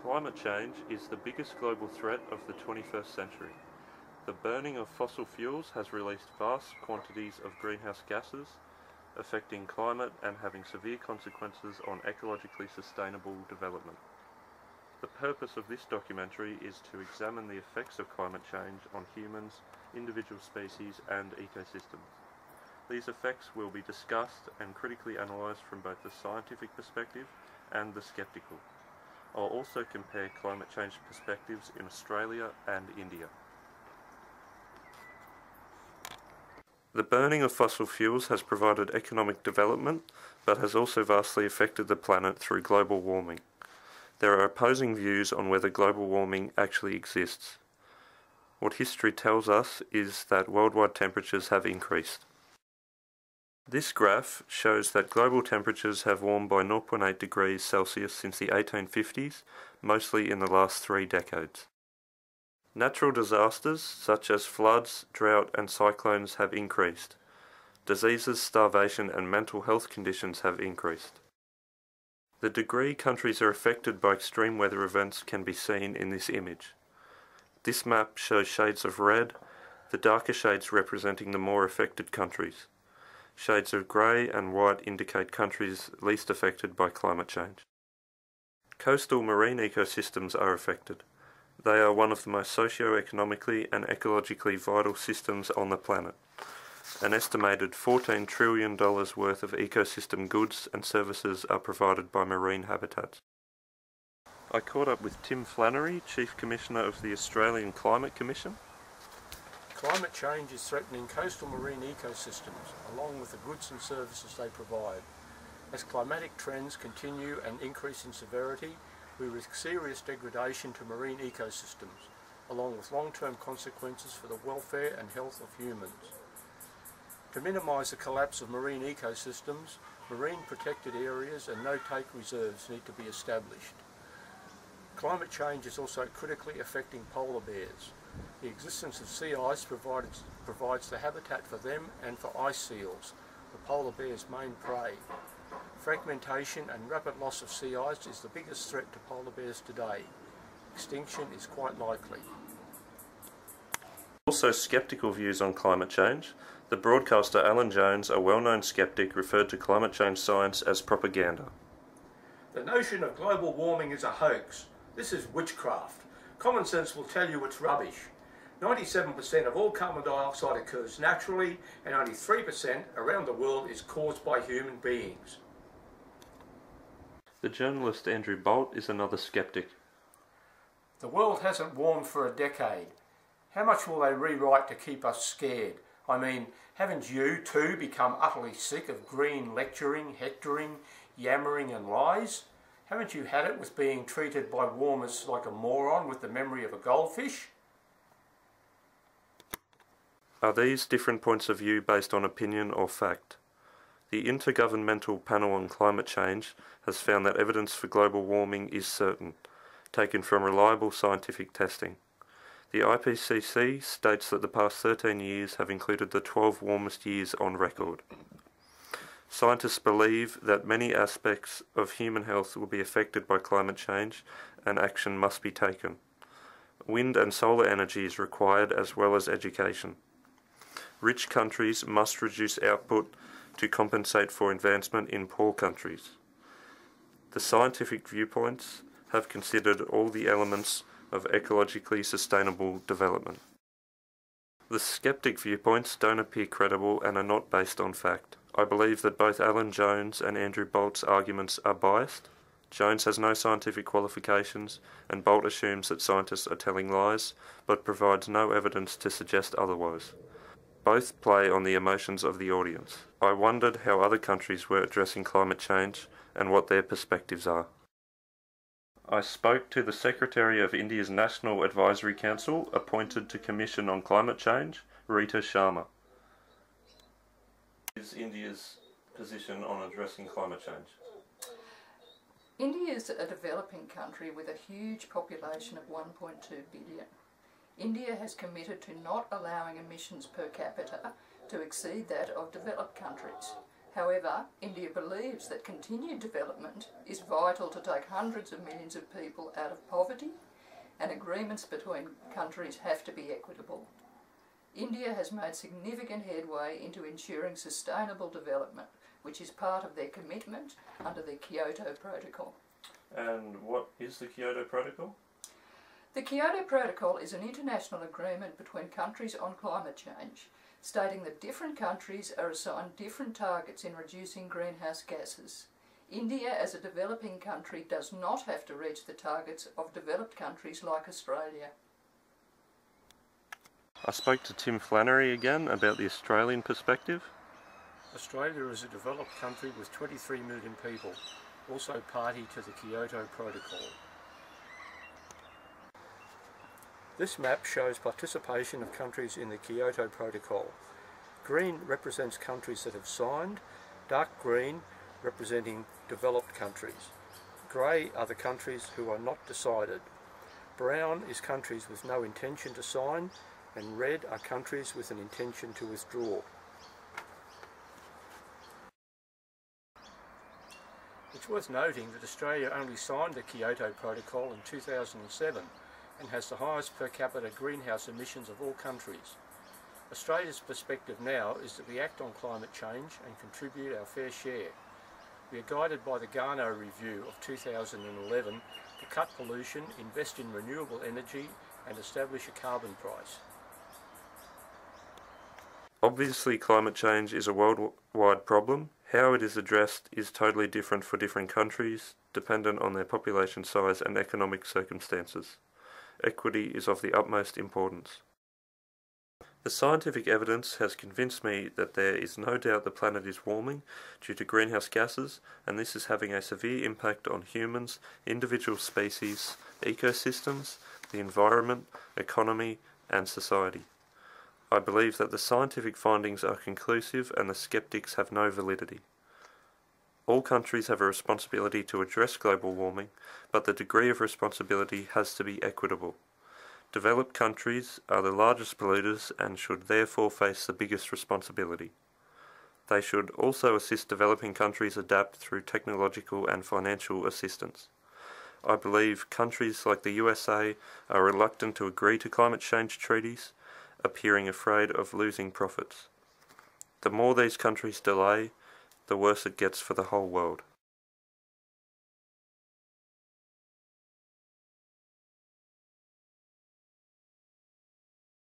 Climate change is the biggest global threat of the 21st century. The burning of fossil fuels has released vast quantities of greenhouse gases, affecting climate and having severe consequences on ecologically sustainable development. The purpose of this documentary is to examine the effects of climate change on humans, individual species and ecosystems. These effects will be discussed and critically analysed from both the scientific perspective and the sceptical. I'll also compare climate change perspectives in Australia and India. The burning of fossil fuels has provided economic development, but has also vastly affected the planet through global warming. There are opposing views on whether global warming actually exists. What history tells us is that worldwide temperatures have increased. This graph shows that global temperatures have warmed by 0.8 degrees Celsius since the 1850s, mostly in the last 3 decades. Natural disasters such as floods, drought and cyclones have increased. Diseases, starvation and mental health conditions have increased. The degree countries are affected by extreme weather events can be seen in this image. This map shows shades of red, the darker shades representing the more affected countries. Shades of grey and white indicate countries least affected by climate change. Coastal marine ecosystems are affected. They are one of the most socio-economically and ecologically vital systems on the planet. An estimated $14 trillion worth of ecosystem goods and services are provided by marine habitats. I caught up with Tim Flannery, Chief Commissioner of the Australian Climate Commission. Climate change is threatening coastal marine ecosystems, along with the goods and services they provide. As climatic trends continue and increase in severity, we risk serious degradation to marine ecosystems, along with long-term consequences for the welfare and health of humans. To minimise the collapse of marine ecosystems, marine protected areas and no-take reserves need to be established. Climate change is also critically affecting polar bears. The existence of sea ice provides the habitat for them and for ice seals, the polar bear's main prey. Fragmentation and rapid loss of sea ice is the biggest threat to polar bears today. Extinction is quite likely. Also sceptical views on climate change. The broadcaster Alan Jones, a well-known skeptic, referred to climate change science as propaganda. The notion of global warming is a hoax. This is witchcraft. Common sense will tell you it's rubbish. 97% of all carbon dioxide occurs naturally, and only 3% around the world is caused by human beings. The journalist Andrew Bolt is another skeptic. The world hasn't warmed for a decade. How much will they rewrite to keep us scared? I mean, haven't you too become utterly sick of green lecturing, hectoring, yammering and lies? Haven't you had it with being treated by warmers like a moron with the memory of a goldfish? Are these different points of view based on opinion or fact? The Intergovernmental Panel on Climate Change has found that evidence for global warming is certain, taken from reliable scientific testing. The IPCC states that the past 13 years have included the 12 warmest years on record. Scientists believe that many aspects of human health will be affected by climate change and action must be taken. Wind and solar energy is required as well as education. Rich countries must reduce output to compensate for advancement in poor countries. The scientific viewpoints have considered all the elements of ecologically sustainable development. The skeptic viewpoints don't appear credible and are not based on fact. I believe that both Alan Jones and Andrew Bolt's arguments are biased. Jones has no scientific qualifications, and Bolt assumes that scientists are telling lies, but provides no evidence to suggest otherwise. Both play on the emotions of the audience. I wondered how other countries were addressing climate change and what their perspectives are. I spoke to the Secretary of India's National Advisory Council, appointed to Commission on Climate Change, Rita Sharma. What is India's position on addressing climate change? India is a developing country with a huge population of 1.2 billion. India has committed to not allowing emissions per capita to exceed that of developed countries. However, India believes that continued development is vital to take hundreds of millions of people out of poverty, and agreements between countries have to be equitable. India has made significant headway into ensuring sustainable development, which is part of their commitment under the Kyoto Protocol. And what is the Kyoto Protocol? The Kyoto Protocol is an international agreement between countries on climate change, stating that different countries are assigned different targets in reducing greenhouse gases. India, as a developing country, does not have to reach the targets of developed countries like Australia. I spoke to Tim Flannery again about the Australian perspective. Australia is a developed country with 23 million people, also party to the Kyoto Protocol. This map shows participation of countries in the Kyoto Protocol. Green represents countries that have signed, dark green representing developed countries. Grey are the countries who are not decided. Brown is countries with no intention to sign, and red are countries with an intention to withdraw. It's worth noting that Australia only signed the Kyoto Protocol in 2007 and has the highest per capita greenhouse emissions of all countries. Australia's perspective now is that we act on climate change and contribute our fair share. We are guided by the Garnaut Review of 2011 to cut pollution, invest in renewable energy and establish a carbon price. Obviously, climate change is a worldwide problem. How it is addressed is totally different for different countries, dependent on their population size and economic circumstances. Equity is of the utmost importance. The scientific evidence has convinced me that there is no doubt the planet is warming due to greenhouse gases, and this is having a severe impact on humans, individual species, ecosystems, the environment, economy, and society. I believe that the scientific findings are conclusive and the skeptics have no validity. All countries have a responsibility to address global warming, but the degree of responsibility has to be equitable. Developed countries are the largest polluters and should therefore face the biggest responsibility. They should also assist developing countries adapt through technological and financial assistance. I believe countries like the USA are reluctant to agree to climate change treaties, appearing afraid of losing profits. The more these countries delay, the worse it gets for the whole world.